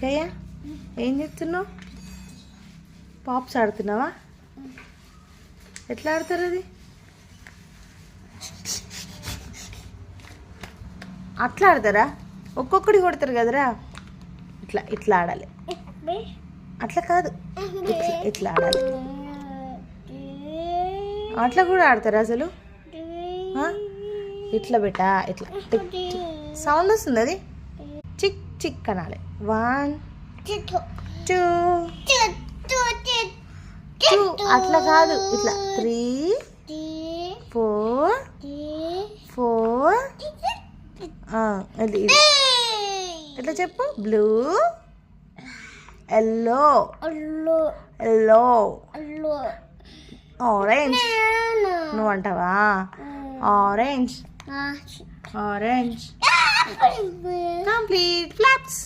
కయ్య ఏం చెప్తున్నావు? పాప్స్ ఆడుతున్నావా? ఎట్లా ఆడతారు అది? అట్లా ఆడతారా? ఒక్కొక్కటి కొడతారు కదరా. ఇట్లా ఇట్లా ఆడాలి. అట్లా కాదు, ఇట్లా ఇట్లా ఆడాలి. అట్లా కూడా ఆడతారా అసలు? ఇట్లా పెట్టా, ఇట్లా సౌండ్ వస్తుంది. అది చిక్ చిక్ అనాలి. 1 2 2 అట్లా కాదు, ఇట్లా 3 4 4 అది ఎట్లా చెప్పు? Blue, yellow, yellow, orange. నువ్వు అంటావా? Orange, orange. Complete flops.